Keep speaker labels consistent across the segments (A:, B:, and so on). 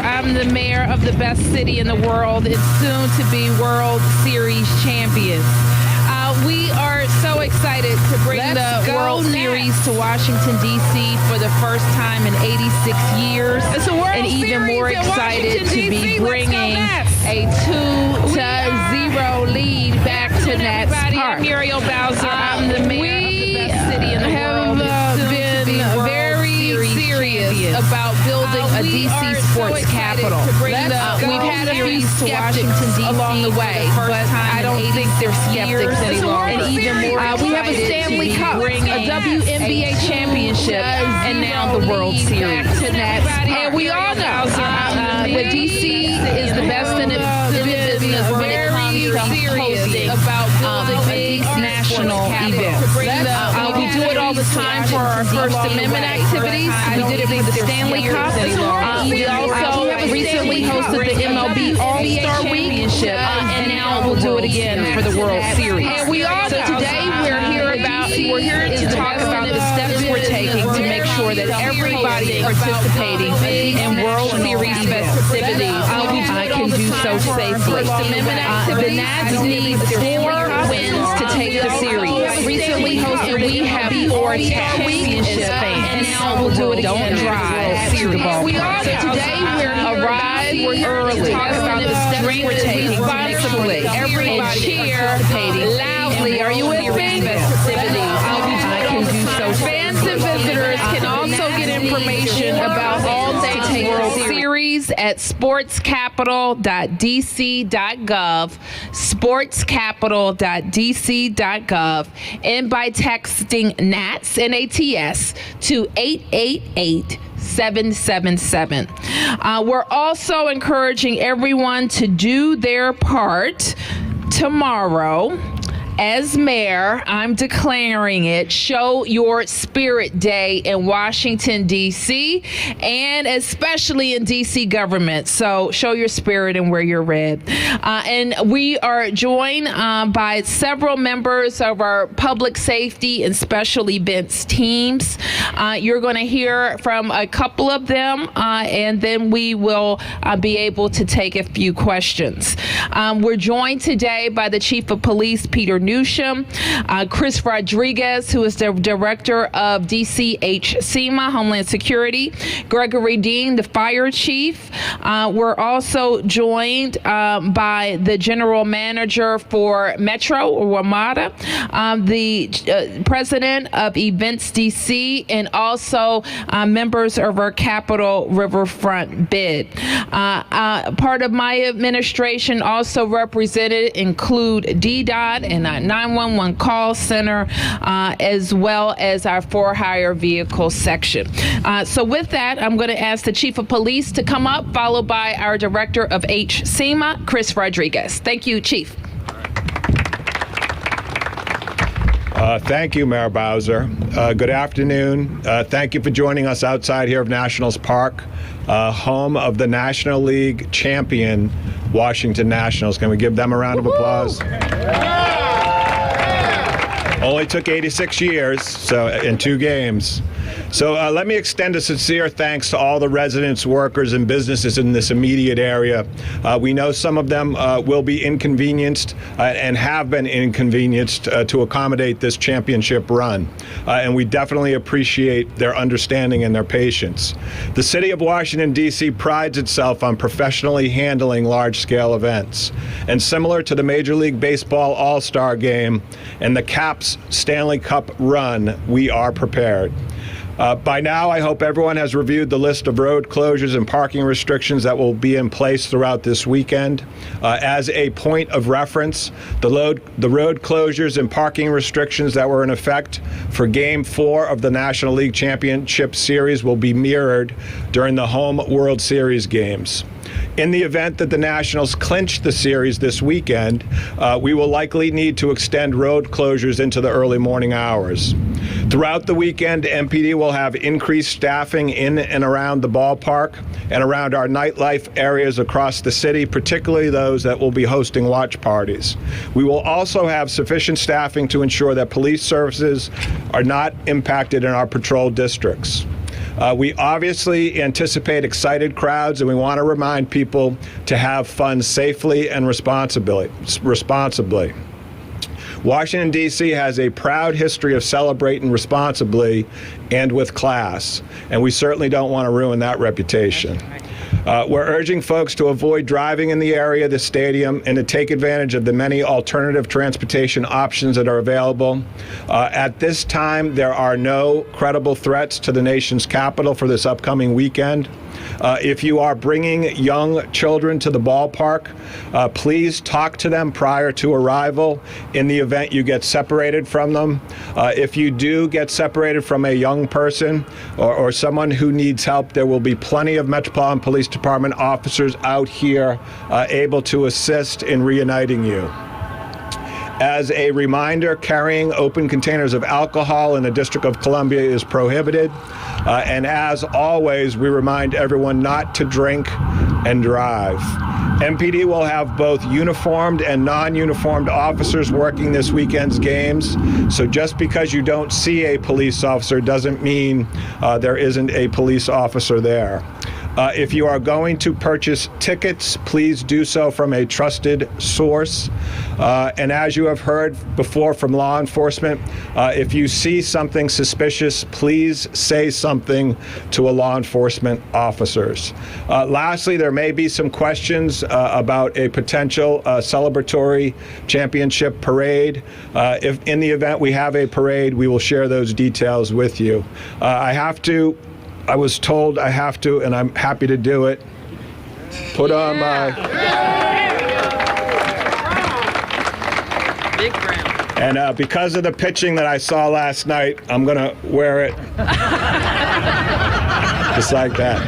A: I'm the mayor of the best city in the world and soon to be World Series champions. We are so excited to bring the World Series to Washington, D.C. for the first time in 86 years. And even more excited to be bringing a 2-0 lead back to Nats Park. I'm Muriel Bowser. I'm the mayor of the best city in the world. Been very serious about building a D.C. sports capital. We've had a few skeptics along the way, but I don't think they're skeptics any longer. And even more, we have a Stanley Cup, a WNBA championship, and now the World Series. And we all know that D.C. is the best in its business when it comes to hosting big national events. We do it all the time for our First Amendment activities. We did it for the Stanley Cup. We also recently hosted the MLB All-Star Championship, and now we'll do it again for the World Series. And we all know today we're here to talk about the steps we're taking to make sure that everybody participating in World Series festivities can do so safely. The Nats need 4 wins to take the series. Recently hosted, we have 4 championship fans, and now we'll do it again. Don't drive to the ballpark. So today we're arrived early. Talk about the steps we're taking responsibly. Everybody cheer loudly. Are you with me? I can do so. Fans and visitors can also get information about all things World Series at sportscapital.dc.gov, sportscapital.dc.gov, and by texting NATS, N-A-T-S, to 888-777. We're also encouraging everyone to do their part tomorrow. As mayor, I'm declaring it Show Your Spirit Day in Washington, D.C., and especially in D.C. government. So show your spirit and wear your red. And we are joined by several members of our public safety and special events teams. You're going to hear from a couple of them, and then we will be able to take a few questions. We're joined today by the Chief of Police, Peter Newsham, Chris Rodriguez, who is the Director of DCHSEMA, Homeland Security, Gregory Dean, the Fire Chief. We're also joined by the General Manager for Metro, or WMATA, the President of Events DC, and also members of our Capital Riverfront bid. Part of my administration also represented include DDOT and our 911 call center, as well as our for-hire vehicle section. So with that, I'm going to ask the Chief of Police to come up, followed by our Director of HSEMA, Chris Rodriguez. Thank you, Chief.
B: Thank you, Mayor Bowser. Good afternoon. Thank you for joining us outside here of Nationals Park, home of the National League champion, Washington Nationals. Can we give them a round of applause? Only took 86 years, so in 2 games. So let me extend a sincere thanks to all the residents, workers, and businesses in this immediate area. We know some of them will be inconvenienced and have been inconvenienced to accommodate this championship run. And we definitely appreciate their understanding and their patience. The city of Washington, D.C. prides itself on professionally handling large-scale events. And similar to the Major League Baseball All-Star Game and the Caps Stanley Cup run, we are prepared. By now, I hope everyone has reviewed the list of road closures and parking restrictions that will be in place throughout this weekend. As a point of reference, the road closures and parking restrictions that were in effect for Game 4 of the National League Championship Series will be mirrored during the home World Series games. In the event that the Nationals clinch the series this weekend, we will likely need to extend road closures into the early morning hours. Throughout the weekend, MPD will have increased staffing in and around the ballpark and around our nightlife areas across the city, particularly those that will be hosting watch parties. We will also have sufficient staffing to ensure that police services are not impacted in our patrol districts. We obviously anticipate excited crowds, and we want to remind people to have fun safely and responsibly. Washington, D.C. has a proud history of celebrating responsibly and with class, and we certainly don't want to ruin that reputation. We're urging folks to avoid driving in the area of the stadium and to take advantage of the many alternative transportation options that are available. At this time, there are no credible threats to the nation's capital for this upcoming weekend. If you are bringing young children to the ballpark, please talk to them prior to arrival in the event you get separated from them. If you do get separated from a young person or someone who needs help, there will be plenty of Metropolitan Police Department officers out here able to assist in reuniting you. As a reminder, carrying open containers of alcohol in the District of Columbia is prohibited. And as always, we remind everyone not to drink and drive. MPD will have both uniformed and non-uniformed officers working this weekend's games. So just because you don't see a police officer doesn't mean there isn't a police officer there. If you are going to purchase tickets, please do so from a trusted source. And as you have heard before from law enforcement, if you see something suspicious, please say something to a law enforcement officers. Lastly, there may be some questions about a potential celebratory championship parade. If in the event we have a parade, we will share those details with you. I was told I have to, and I'm happy to do it. Put on my...
C: Big brown.
B: And because of the pitching that I saw last night, I'm going to wear it just like that.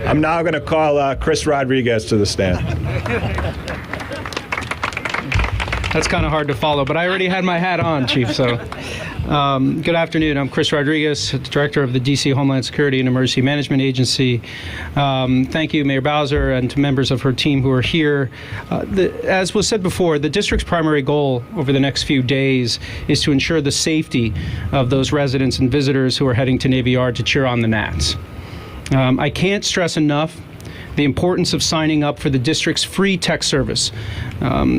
B: I'm now going to call Chris Rodriguez to the stand.
D: That's kind of hard to follow, but I already had my hat on, Chief, so... Good afternoon. I'm Chris Rodriguez, Director of the D.C. Homeland Security and Emergency Management Agency. Thank you, Mayor Bowser, and to members of her team who are here. As was said before, the district's primary goal over the next few days is to ensure the safety of those residents and visitors who are heading to Navy Yard to cheer on the Nats. I can't stress enough the importance of signing up for the district's free text service.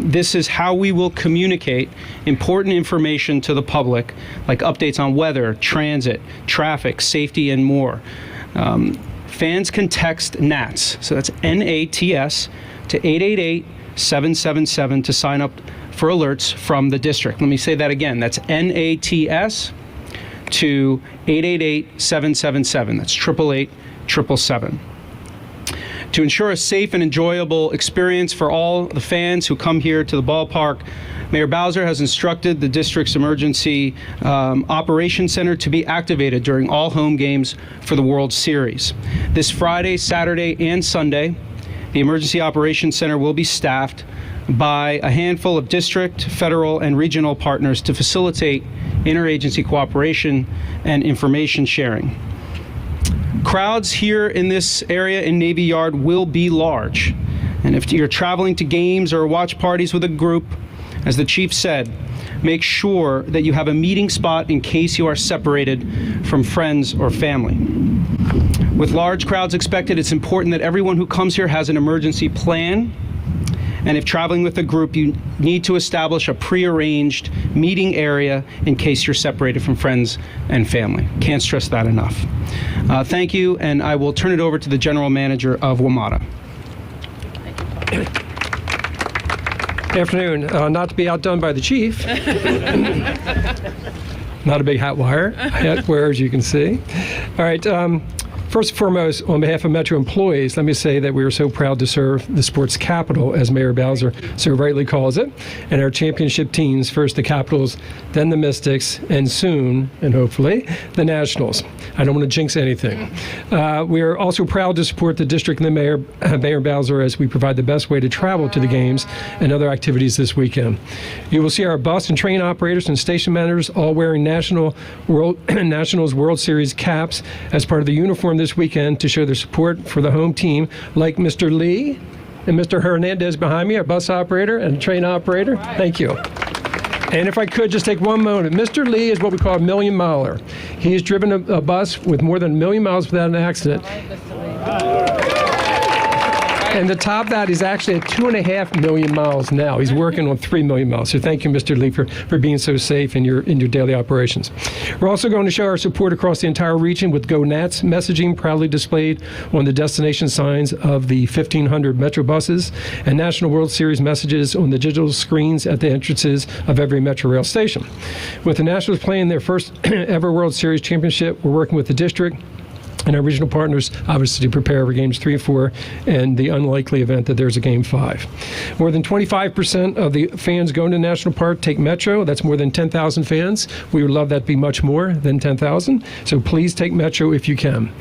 D: This is how we will communicate important information to the public, like updates on weather, transit, traffic, safety, and more. Fans can text NATS, so that's N-A-T-S, to 888-777 to sign up for alerts from the district. Let me say that again. That's N-A-T-S to 888-777. That's 888-777. To ensure a safe and enjoyable experience for all the fans who come here to the ballpark, Mayor Bowser has instructed the district's emergency operations center to be activated during all home games for the World Series. This Friday, Saturday, and Sunday, the emergency operations center will be staffed by a handful of district, federal, and regional partners to facilitate interagency cooperation and information sharing. Crowds here in this area in Navy Yard will be large. And if you're traveling to games or watch parties with a group, as the chief said, make sure that you have a meeting spot in case you are separated from friends or family. With large crowds expected, it's important that everyone who comes here has an emergency plan. And if traveling with a group, you need to establish a prearranged meeting area in case you're separated from friends and family. Can't stress that enough. Thank you, and I will turn it over to the General Manager of WMATA.
E: Good afternoon. Not to be outdone by the chief. Not a big hat wearer, as you can see. All right. First and foremost, on behalf of Metro employees, let me say that we are so proud to serve the sports capital, as Mayor Bowser so rightly calls it, and our championship teams, first the Capitals, then the Mystics, and soon, and hopefully, the Nationals. I don't want to jinx anything. We are also proud to support the district and the Mayor Bowser as we provide the best way to travel to the games and other activities this weekend. You will see our bus and train operators and station managers all wearing Nationals World Series caps as part of the uniform this weekend to show their support for the home team, like Mr. Lee and Mr. Hernandez behind me, our bus operator and train operator. Thank you. And if I could just take one moment, Mr. Lee is what we call a million miler. He has driven a bus with more than 1 million miles without an accident. And to top that, he's actually at 2.5 million miles now. He's working on 3 million miles. So thank you, Mr. Lee, for being so safe in your daily operations. We're also going to show our support across the entire region with Go Nats messaging proudly displayed on the destination signs of the 1,500 Metro buses and National World Series messages on the digital screens at the entrances of every Metro Rail station. With the Nationals playing their first ever World Series championship, we're working with the district and our regional partners, obviously, to prepare for games 3 and 4 and the unlikely event that there's a game 5. More than 25% of the fans going to National Park take Metro. That's more than 10,000 fans. We would love that to be much more than 10,000. So please take Metro if you can.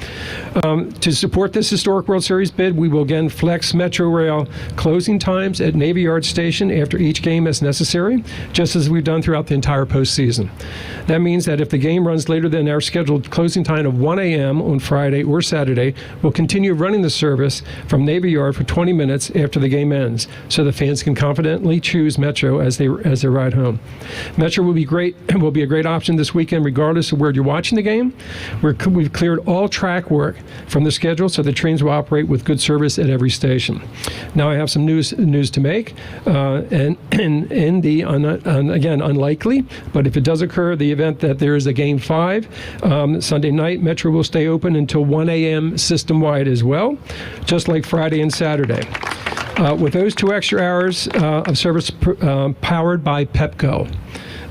E: To support this historic World Series bid, we will again flex Metro Rail closing times at Navy Yard Station after each game as necessary, just as we've done throughout the entire postseason. That means that if the game runs later than our scheduled closing time of 1 a.m. on Friday or Saturday, we'll continue running the service from Navy Yard for 20 minutes after the game ends, so the fans can confidently choose Metro as they ride home. Metro will be a great option this weekend, regardless of where you're watching the game. We've cleared all track work from the schedule, so the trains will operate with good service at every station. Now I have some news to make, and in the again unlikely, but if it does occur, the event that there is a game 5 Sunday night, Metro will stay open until 1 a.m. system-wide as well, just like Friday and Saturday. With those 2 extra hours of service powered by Pepco.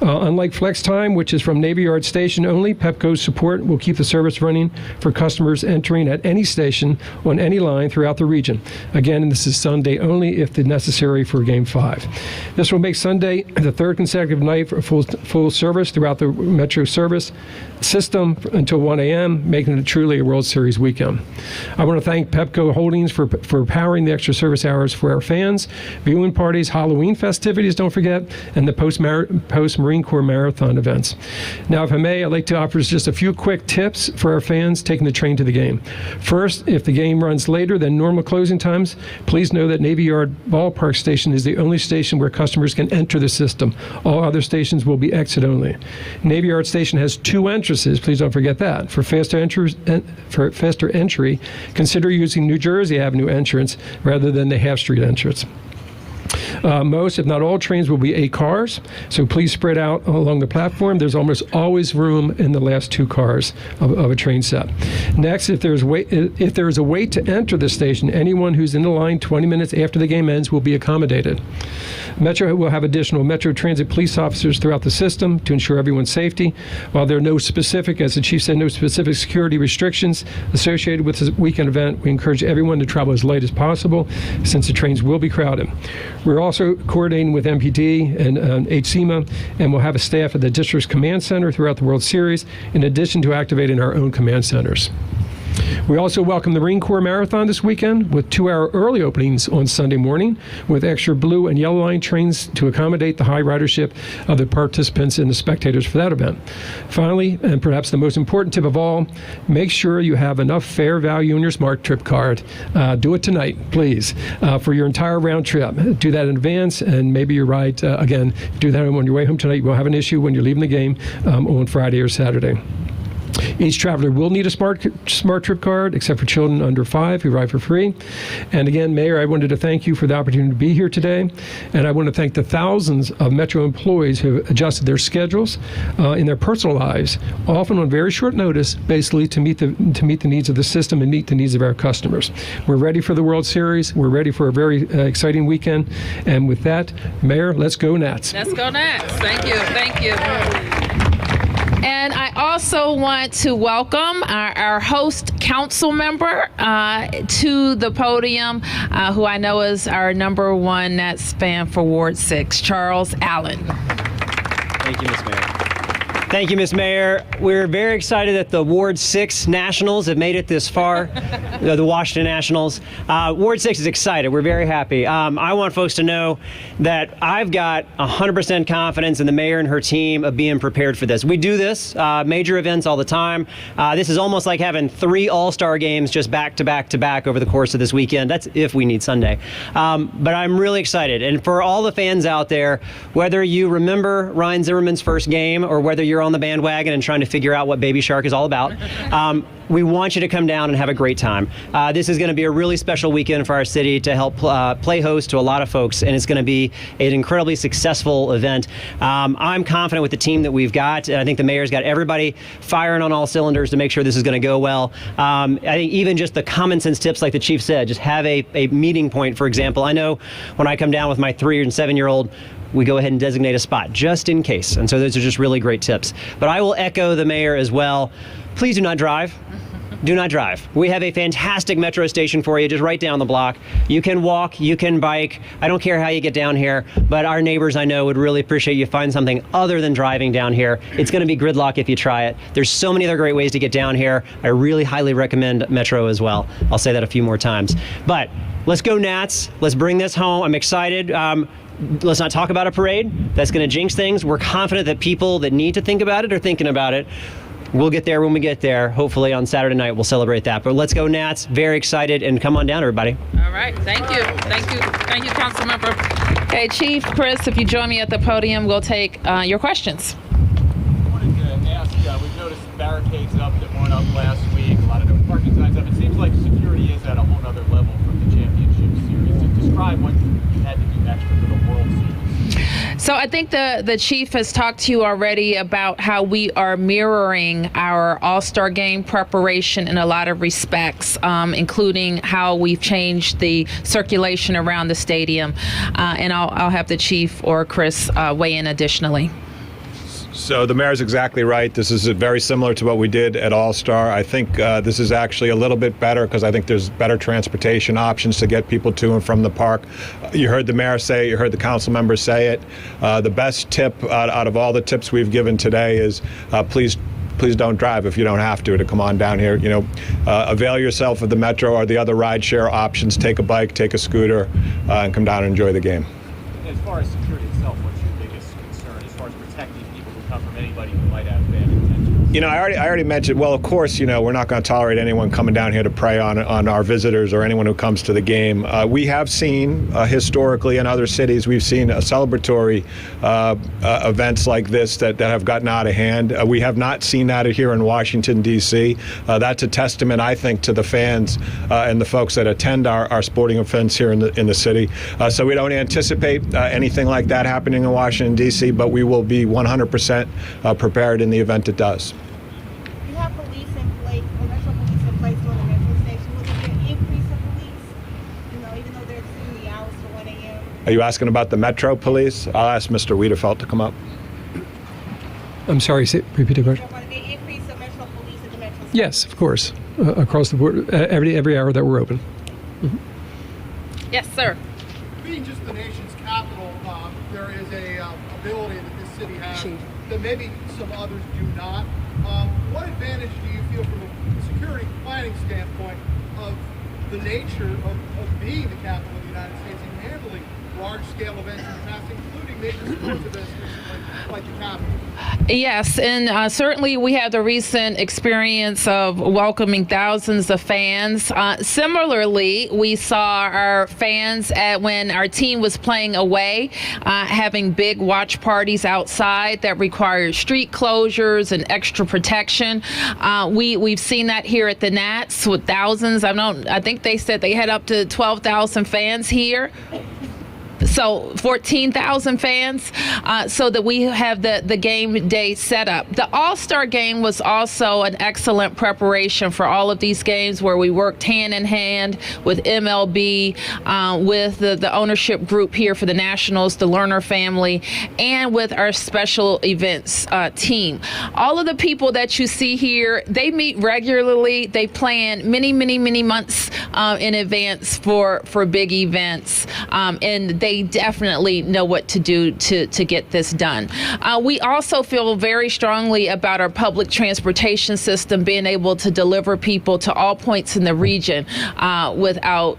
E: Unlike Flex Time, which is from Navy Yard Station only, Pepco's support will keep the service running for customers entering at any station on any line throughout the region. Again, this is Sunday only if necessary for Game 5. This will make Sunday the 3rd consecutive night for full service throughout the Metro service system until 1 a.m., making it truly a World Series weekend. I want to thank Pepco Holdings for powering the extra service hours for our fans, viewing parties, Halloween festivities, don't forget, and the post-Marine Corps Marathon events. Now, if I may, I'd like to offer just a few quick tips for our fans taking the train to the game. First, if the game runs later than normal closing times, please know that Navy Yard Ballpark Station is the only station where customers can enter the system. All other stations will be exit only. Navy Yard Station has 2 entrances. Please don't forget that. For faster entry, consider using New Jersey Avenue entrance rather than the Half Street entrance. Most, if not all, trains will be 8 cars, so please spread out along the platform. There's almost always room in the last 2 cars of a train set. Next, if there is a wait to enter the station, anyone who's in the line 20 minutes after the game ends will be accommodated. Metro will have additional Metro Transit police officers throughout the system to ensure everyone's safety. While there are no specific, as the chief said, no specific security restrictions associated with this weekend event, we encourage everyone to travel as late as possible since the trains will be crowded. We're also coordinating with MPD and HCMA, and we'll have a staff at the district's command center throughout the World Series, in addition to activating our own command centers. We also welcome the Marine Corps Marathon this weekend with 2-hour early openings on Sunday morning with extra blue and yellow line trains to accommodate the high ridership of the participants and the spectators for that event. Finally, and perhaps the most important tip of all, make sure you have enough fair value in your Smart Trip card. Do it tonight, please, for your entire round trip. Do that in advance, and maybe your ride, again, do that on your way home tonight. You won't have an issue when you're leaving the game on Friday or Saturday. Each traveler will need a Smart Trip card, except for children under 5 who ride for free. And again, Mayor, I wanted to thank you for the opportunity to be here today. And I want to thank the thousands of Metro employees who have adjusted their schedules in their personal lives, often on very short notice, basically to meet the needs of the system and meet the needs of our customers. We're ready for the World Series. We're ready for a very exciting weekend. And with that, Mayor, let's go Nats.
A: Let's go Nats. Thank you. Thank you. And I also want to welcome our host council member to the podium, who I know is our #1 Nats fan for Ward 6, Charles Allen.
C: Thank you, Ms. Mayor. Thank you, Ms. Mayor. We're very excited that the Ward 6 Nationals have made it this far, the Washington Nationals. Ward 6 is excited. We're very happy. I want folks to know that I've got 100% confidence in the mayor and her team of being prepared for this. We do this, major events all the time. This is almost like having 3 all-star games just back to back to back over the course of this weekend. That's if we need Sunday. But I'm really excited. And for all the fans out there, whether you remember Ryan Zimmerman's first game or whether you're on the bandwagon and trying to figure out what Baby Shark is all about, we want you to come down and have a great time. This is going to be a really special weekend for our city to help play host to a lot of folks, and it's going to be an incredibly successful event. I'm confident with the team that we've got. I think the mayor's got everybody firing on all cylinders to make sure this is going to go well. I think even just the common sense tips, like the chief said, just have a meeting point, for example. I know when I come down with my 3 and 7-year-old, we go ahead and designate a spot just in case. And so those are just really great tips. But I will echo the mayor as well. Please do not drive. Do not drive. We have a fantastic metro station for you just right down the block. You can walk, you can bike. I don't care how you get down here, but our neighbors I know would really appreciate you find something other than driving down here. It's going to be gridlock if you try it. There's so many other great ways to get down here. I really highly recommend Metro as well. I'll say that a few more times. But let's go Nats. Let's bring this home. I'm excited. Let's not talk about a parade. That's going to jinx things. We're confident that people that need to think about it are thinking about it. We'll get there when we get there. Hopefully on Saturday night we'll celebrate that. But let's go Nats. Very excited, and come on down, everybody.
A: All right. Thank you. Thank you. Thank you, Councilmember. Okay, Chief, Chris, if you join me at the podium, we'll take your questions.
F: I wanted to ask, we've noticed barricades up that weren't up last week, a lot of no parking signs up. It seems like security is at a whole other level from the championship series. To describe what you had to do extra for the World Series.
A: So I think the chief has talked to you already about how we are mirroring our All-Star Game preparation in a lot of respects, including how we've changed the circulation around the stadium. And I'll have the chief or Chris weigh in additionally.
B: So the mayor's exactly right. This is very similar to what we did at All-Star. I think this is actually a little bit better because I think there's better transportation options to get people to and from the park. You heard the mayor say it, you heard the council members say it. The best tip out of all the tips we've given today is please don't drive if you don't have to come on down here. Avail yourself of the Metro or the other rideshare options. Take a bike, take a scooter, and come down and enjoy the game.
F: As far as security itself, what's your biggest concern as far as protecting people who come from anybody who might have bad intentions?
B: I already mentioned, well, of course, we're not going to tolerate anyone coming down here to prey on our visitors or anyone who comes to the game. We have seen historically in other cities, we've seen celebratory events like this that have gotten out of hand. We have not seen that here in Washington, D.C. That's a testament, I think, to the fans and the folks that attend our sporting events here in the city. So we don't anticipate anything like that happening in Washington, D.C., but we will be 100% prepared in the event it does.
G: You have police in place, commercial police in place on the metro station. Will there be an increase of police? Even though they're extending the hours to 1 a.m.
B: Are you asking about the Metro Police? I'll ask Mr. Wiedefelt to come up.
E: I'm sorry, repeat the question.
G: Will there be an increase of metro police at the metro station?
E: Yes, of course, across the board, every hour that we're open. Mm-hmm.
A: Yes, sir.
H: Being just the nation's capital, there is a ability that this city has that maybe some others do not. What advantage do you feel from a security planning standpoint of the nature of being the capital of the United States and handling large-scale events in the past, including major sports events like the Capitol?
A: Yes, and certainly we have the recent experience of welcoming thousands of fans. Similarly, we saw our fans when our team was playing away, having big watch parties outside that required street closures and extra protection. We've seen that here at the Nats with thousands. I think they said they had up to 12,000 fans here. So 14,000 fans, so that we have the game day set up. The All-Star Game was also an excellent preparation for all of these games where we worked hand in hand with MLB, with the ownership group here for the Nationals, the Lerner family, and with our special events team. All of the people that you see here, they meet regularly. They plan many months in advance for big events, and they they definitely know what to do to get this done. We also feel very strongly about our public transportation system being able to deliver people to all points in the region without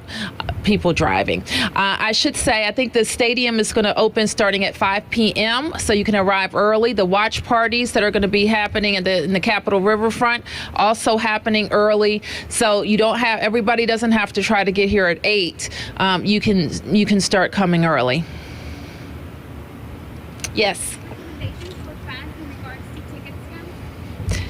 A: people driving. I should say, I think the stadium is going to open starting at 5 p.m. so you can arrive early. The watch parties that are going to be happening in the Capitol Riverfront also happening early, so everybody doesn't have to try to get here at 8. You can start coming early. Yes.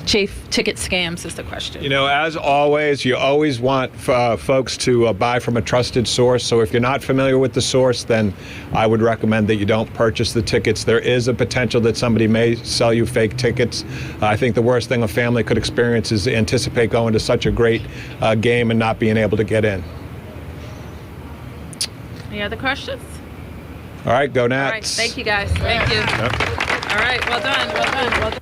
A: Chief, ticket scams is the question.
B: You know, as always, you always want folks to buy from a trusted source. So if you're not familiar with the source, then I would recommend that you don't purchase the tickets. There is a potential that somebody may sell you fake tickets. I think the worst thing a family could experience is anticipate going to such a great game and not being able to get in.
A: Any other questions?
B: All right, go Nats.
A: All right, thank you guys. Thank you.
B: Yep.
A: All right, well done.